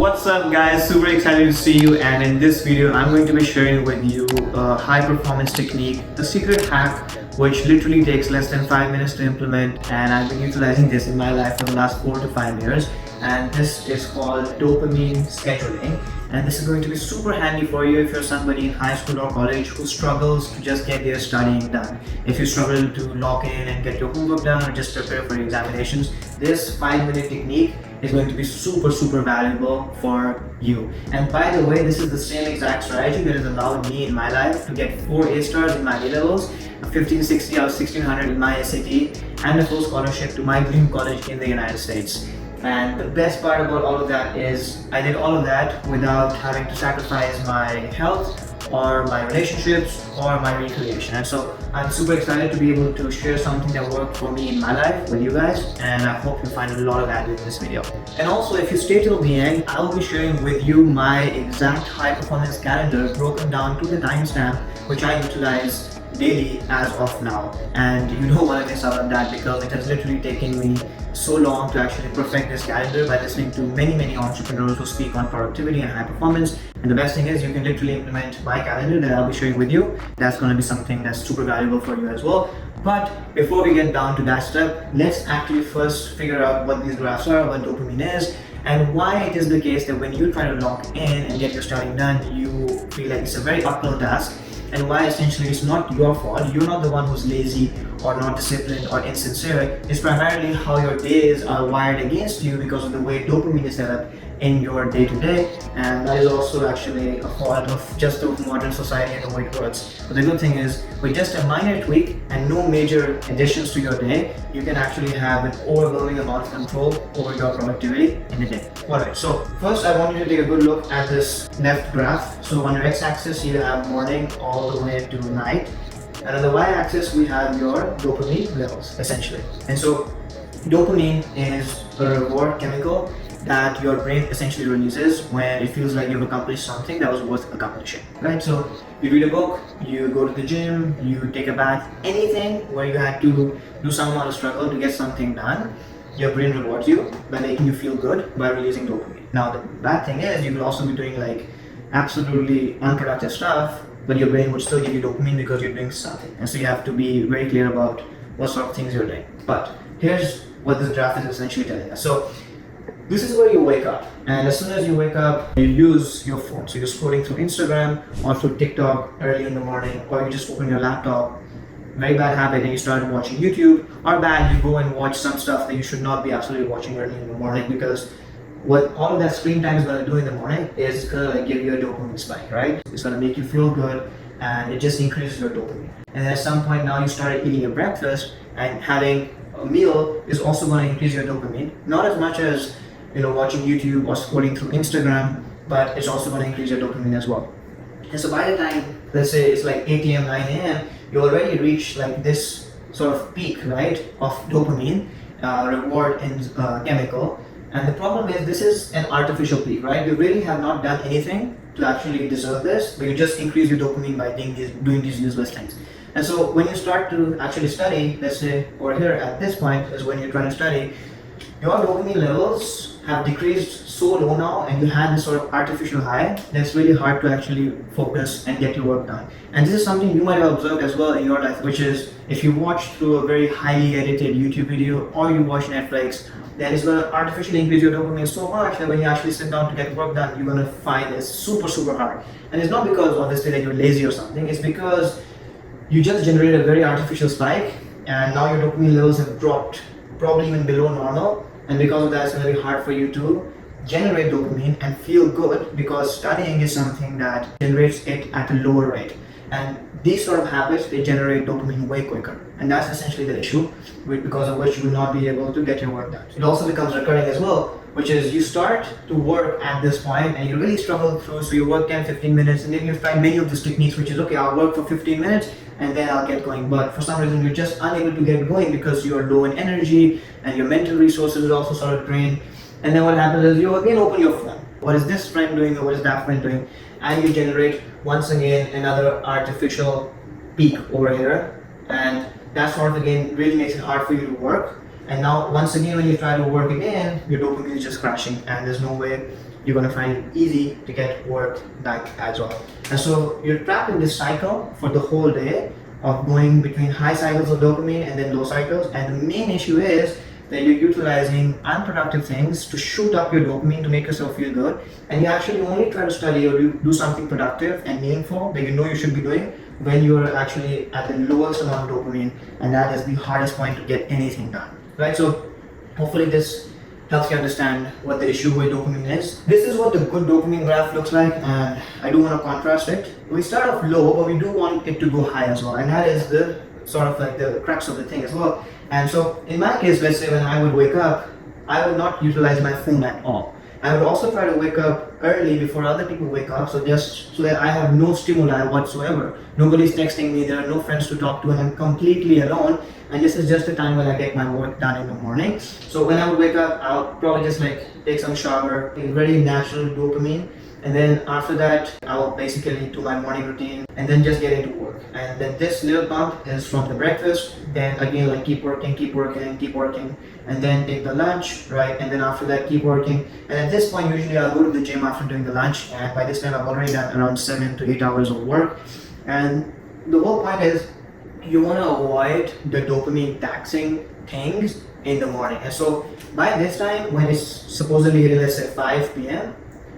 What's up guys, super excited to see you, and in this video I'm going to be sharing with you a high performance technique, the secret hack which literally takes less than 5 minutes to implement, and I've been utilizing this in my life for the last 4 to 5 years, and this is called dopamine scheduling. And this is going to be super handy for you if you're somebody in high school or college who struggles to just get their studying done. If you struggle to lock in and get your homework done or just prepare for your examinations, this 5-minute technique is going to be super valuable for you. And by the way, this is the same exact strategy that has allowed me in my life to get 4 A stars in my A levels, a 1560 out of 1600 in my SAT, and a full scholarship to my dream college in the United States. And the best part about all of that is I did all of that without having to sacrifice my health or my relationships or my recreation. And so I'm super excited to be able to share something that worked for me in my life with you guys, and I hope you find a lot of value in this video. And also, if you stay till the end, I will be sharing with you my exact high performance calendar broken down to the timestamp which I utilize daily as of now. And you don't want to miss out on that because it has literally taken me so long to actually perfect this calendar by listening to many entrepreneurs who speak on productivity and high performance. And the best thing is you can literally implement my calendar that I'll be sharing with you. That's going to be something that's super valuable for you as well. But before we get down to that step, let's actually first figure out what these graphs are, what dopamine is, and why it is the case that when you try to lock in and get your studying done, you feel like it's a very uphill task, and why essentially it's not your fault. You're not the one who's lazy or not disciplined or insincere. It's primarily how your days are wired against you because of the way dopamine is set up in your day-to-day, and that is also actually a fault of just the modern society and the way it works. But the good thing is, with just a minor tweak and no major additions to your day, you can actually have an overwhelming amount of control over your productivity in the day. Alright, so first I want you to take a good look at this left graph. So on your x-axis you have morning all the way to night, and on the y-axis we have your dopamine levels essentially. And so dopamine is a reward chemical that your brain essentially releases when it feels like you've accomplished something that was worth accomplishing, right? So you read a book, you go to the gym, you take a bath, anything where you had to do some amount of struggle to get something done, your brain rewards you by making you feel good by releasing dopamine. Now the bad thing is you could also be doing like absolutely unproductive stuff, but your brain would still give you dopamine because you're doing something. And so you have to be very clear about what sort of things you're doing. But here's what this graph is essentially telling us. So this is where you wake up, and as soon as you wake up, you use your phone. So you're scrolling through Instagram or through TikTok early in the morning, or you just open your laptop. Very bad habit, and you start watching YouTube. Or bad, you go and watch some stuff that you should not be absolutely watching early in the morning, because what all of that screen time is going to do in the morning is going to like give you a dopamine spike, right? It's going to make you feel good, and it just increases your dopamine. And at some point now you started eating your breakfast, and having a meal is also going to increase your dopamine. Not as much as watching YouTube or scrolling through Instagram, but it's also going to increase your dopamine as well. And so by the time, let's say it's like 8 a.m., 9 a.m., you already reach like this sort of peak, right, of dopamine, reward and chemical. And the problem is this is an artificial peak, right? You really have not done anything to actually deserve this, but you just increase your dopamine by doing these useless things. And so when you start to actually study, let's say over here at this point is when you're trying to study, your dopamine levels have decreased so low now, and you had this sort of artificial high that's really hard to actually focus and get your work done. And this is something you might have observed as well in your life, which is if you watch through a very highly edited YouTube video or you watch Netflix, then it's going to artificially increase your dopamine so much that when you actually sit down to get work done, you're going to find it's super hard. And it's not because obviously that you're lazy or something, it's because you just generated a very artificial spike, and now your dopamine levels have dropped probably even below normal. And because of that, it's going to be hard for you to generate dopamine and feel good, because studying is something that generates it at a lower rate. And these sort of habits, they generate dopamine way quicker. And that's essentially the issue, because of which you will not be able to get your work done. It also becomes recurring as well, which is you start to work at this point and you really struggle through. So you work 10-15 minutes, and then you try many of these techniques, which is okay, I'll work for 15 minutes and then I'll get going. But for some reason you're just unable to get going because you're low in energy and your mental resources are also sort of drained. And then what happens is you again open your phone. What is this friend doing, or what is that friend doing? And you generate once again another artificial peak over here, and that sort of again really makes it hard for you to work. And now once again when you try to work again, your dopamine is just crashing, and there's no way you're gonna find it easy to get work done as well. And so you're trapped in this cycle for the whole day of going between high cycles of dopamine and then low cycles. And the main issue is that you're utilizing unproductive things to shoot up your dopamine to make yourself feel good. And you actually only try to study or do something productive and meaningful that you know you should be doing when you're actually at the lowest amount of dopamine, and that is the hardest point to get anything done, right? So hopefully this helps you understand what the issue with dopamine is. This is what the good dopamine graph looks like, and I do want to contrast it. We start off low, but we do want it to go high as well, and that is the sort of like the crux of the thing as well. And so in my case, let's say when I would wake up, I would not utilize my phone at all. I would also try to wake up early before other people wake up, so just so that I have no stimuli whatsoever. Nobody's texting me, there are no friends to talk to, and I'm completely alone. And this is just the time when I get my work done in the morning. So when I would wake up, I'll probably just like take some shower, take very natural dopamine. And then after that, I'll basically do my morning routine and then just get into work. And then this little bump is from the breakfast. Then again, like keep working, and then take the lunch, right? And then after that, keep working. And at this point, usually I'll go to the gym after doing the lunch. And by this time, I've already done around 7 to 8 hours of work. And the whole point is you want to avoid the dopamine taxing things in the morning. And so by this time, when it's supposedly, let's say 5 p.m.,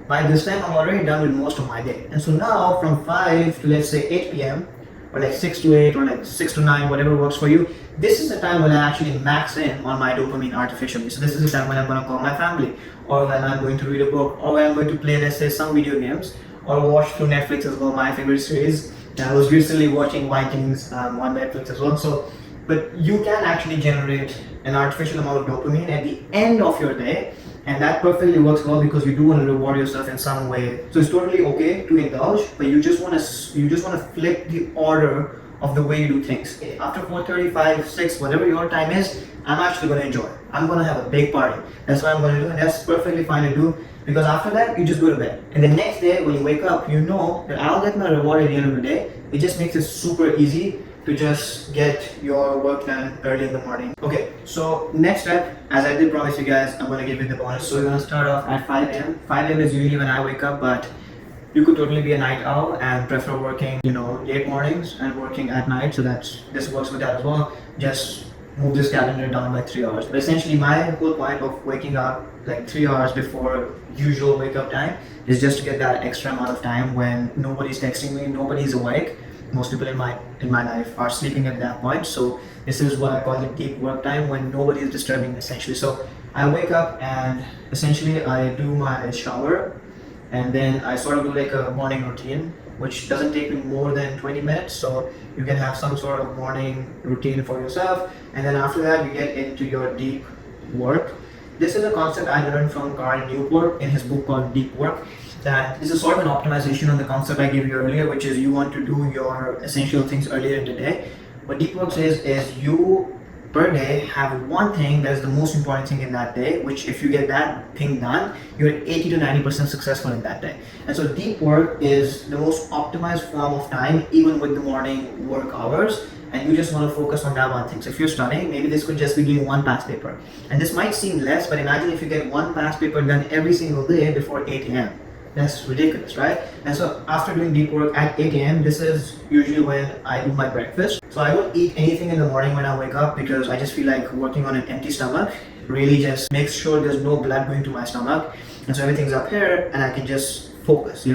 by this time I'm already done with most of my day. And so now from 5 to let's say 8 p.m. or like 6 to 8 or like 6 to 9, whatever works for you, this is the time when I actually max in on my dopamine artificially. So this is the time when I'm going to call my family, or when I'm going to read a book, or when I'm going to play, let's say, some video games, or watch through Netflix as well, my favorite series. I was recently watching Vikings on Netflix as well. So, but you can actually generate an artificial amount of dopamine at the end of your day, and that perfectly works well because you do want to reward yourself in some way. So it's totally okay to indulge, but you just want to flip the order of the way you do things. After 4:35, 6, whatever your time is, I'm actually going to enjoy. I'm going to have a big party. That's what I'm going to do, and that's perfectly fine to do, because after that, you just go to bed. And the next day, when you wake up, you know that I'll get my reward at the end of the day. It just makes it super easy to just get your work done early in the morning. Okay, so next step, as I did promise you guys, I'm going to give you the bonus. So we're going to start off at 5 a.m. 5 a.m. is usually when I wake up, but you could totally be a night owl and prefer working, late mornings and working at night. So this works with that as well. Just move this calendar down by 3 hours. But essentially my whole point of waking up like 3 hours before usual wake up time is just to get that extra amount of time when nobody's texting me, nobody's awake. Most people in my life are sleeping at that point. So this is what I call the deep work time, when nobody is disturbing essentially. So I wake up and essentially I do my shower, and then I sort of do like a morning routine, which doesn't take me more than 20 minutes. So you can have some sort of morning routine for yourself. And then after that, you get into your deep work. This is a concept I learned from Carl Newport in his book called Deep Work. That this is sort of an optimization on the concept I gave you earlier, which is you want to do your essential things earlier in the day. What Deep Work says is you per day have one thing that is the most important thing in that day, which if you get that thing done, you're 80 to 90% successful in that day. And so deep work is the most optimized form of time, even with the morning work hours. And you just want to focus on that one thing. So if you're studying, maybe this could just be doing one past paper. And this might seem less, but imagine if you get one past paper done every single day before 8 a.m. That's ridiculous, right? And so after doing deep work at 8 a.m., this is usually when I do my breakfast. So I don't eat anything in the morning when I wake up, because I just feel like working on an empty stomach really just makes sure there's no blood going to my stomach. And so everything's up here and I can just focus,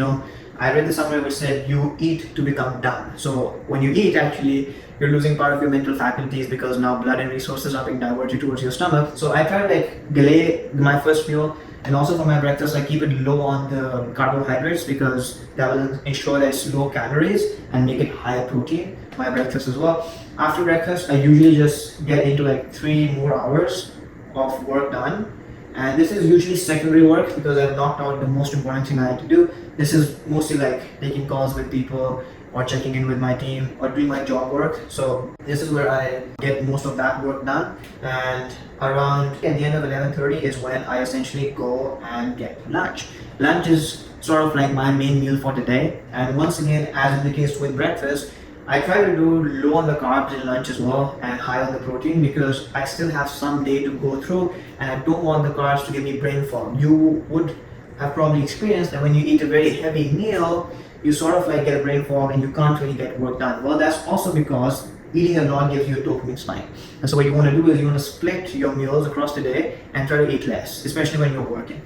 I read this somewhere which said you eat to become dumb. So when you eat, actually, you're losing part of your mental faculties, because now blood and resources are being diverted towards your stomach. So I try to delay my first meal. And also for my breakfast, I keep it low on the carbohydrates, because that will ensure that it's low calories and make it high protein, my breakfast as well. After breakfast, I usually just get into 3 more hours of work done. And this is usually secondary work, because I've knocked out the most important thing I had to do. This is mostly taking calls with people, or checking in with my team, or doing my job work. So this is where I get most of that work done. And around at the end of 11:30 is when I essentially go and get lunch. Lunch is sort of like my main meal for the day. And once again, as in the case with breakfast, I try to do low on the carbs in lunch as well, and high on the protein, because I still have some day to go through and I don't want the carbs to give me brain fog. You would have probably experienced that when you eat a very heavy meal, you sort of like get a brain fog and you can't really get work done. Well, that's also because eating a lot gives you a dopamine spike. And so what you want to do is you want to split your meals across the day and try to eat less, especially when you're working.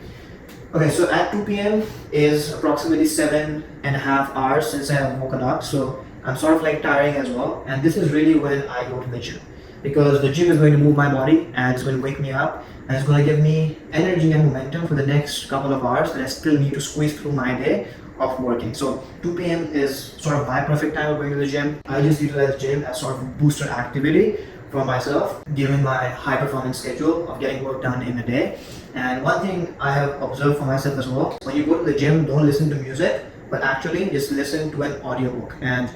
Okay, so at 2 p.m. is approximately 7.5 hours since I have woken up. So I'm sort of like tiring as well. And this is really when I go to the gym, because the gym is going to move my body and it's going to wake me up and it's going to give me energy and momentum for the next couple of hours that I still need to squeeze through my day of working. So 2 p.m. is sort of my perfect time of going to the gym. I just utilize gym as sort of a booster activity for myself, given my high performance schedule of getting work done in a day. And one thing I have observed for myself as well, when you go to the gym, don't listen to music, but actually just listen to an audiobook. And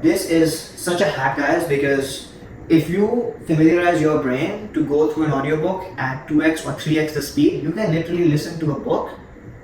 this is such a hack, guys, because if you familiarize your brain to go through an audiobook at 2x or 3x the speed, you can literally listen to a book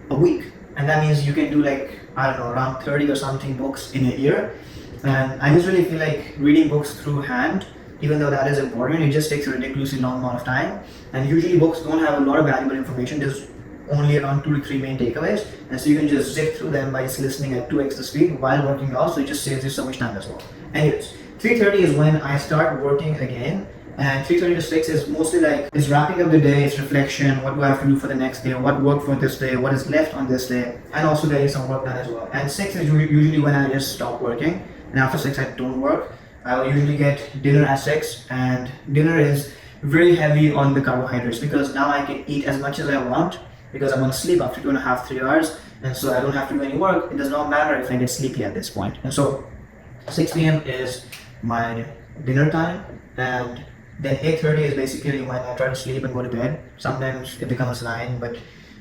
a week. And that means you can do like, I don't know, around 30 or something books in a year. And I just really feel like reading books through hand, even though that is important, it just takes a ridiculously long amount of time. And usually books don't have a lot of valuable information. There's only around 2 to 3 main takeaways. And so you can just zip through them by just listening at 2x the speed while working out. So it just saves you so much time as well. Anyways, 3:30 is when I start working again. And 3:30 to 6 is mostly like, it's wrapping up the day, it's reflection, what do I have to do for the next day, what worked for this day, what is left on this day, and also getting some work done as well. And 6 is usually when I just stop working, and after 6 I don't work. I will usually get dinner at 6, and dinner is very heavy on the carbohydrates because now I can eat as much as I want because I'm going to sleep after 2.5, 3 hours, and so I don't have to do any work. It does not matter if I get sleepy at this point. And so 6 p.m. is my dinner time, and then 8:30 is basically when I try to sleep and go to bed. Sometimes it becomes 9, but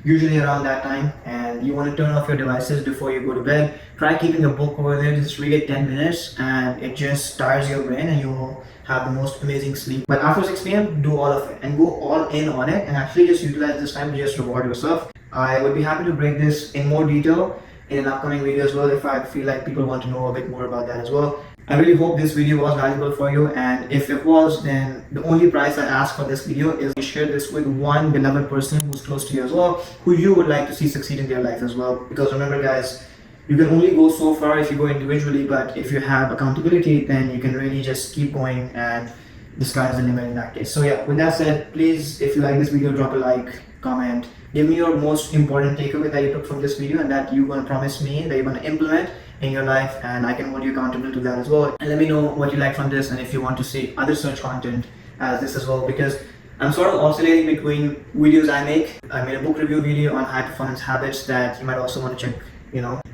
usually around that time. And you want to turn off your devices before you go to bed. Try keeping a book over there, just read it 10 minutes and it just tires your brain and you will have the most amazing sleep. But after 6 p.m, do all of it and go all in on it and actually just utilize this time to just reward yourself. I would be happy to break this in more detail in an upcoming video as well if I feel like people want to know a bit more about that as well. I really hope this video was valuable for you, and if it was, then the only price I ask for this video is to share this with one beloved person who's close to you as well, who you would like to see succeed in their life as well. Because remember guys, you can only go so far if you go individually, but if you have accountability, then you can really just keep going, and the sky's the limit in that case. So yeah, with that said, please, if you like this video, drop a like, comment, give me your most important takeaway that you took from this video and that you're going to promise me that you're going to implement in your life, and I can hold you accountable to that as well. And let me know what you like from this and if you want to see other such content as this as well, because I'm sort of oscillating between videos I make. I made a book review video on high performance habits that you might also want to check.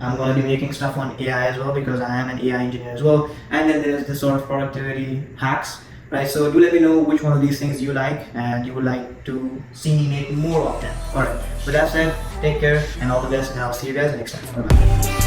I'm going to be making stuff on AI as well because I am an AI engineer as well. And then there's this sort of productivity hacks, right? So do let me know which one of these things you like and you would like to see me make more of them. Alright, with that said, take care and all the best, and I'll see you guys next time. Bye bye.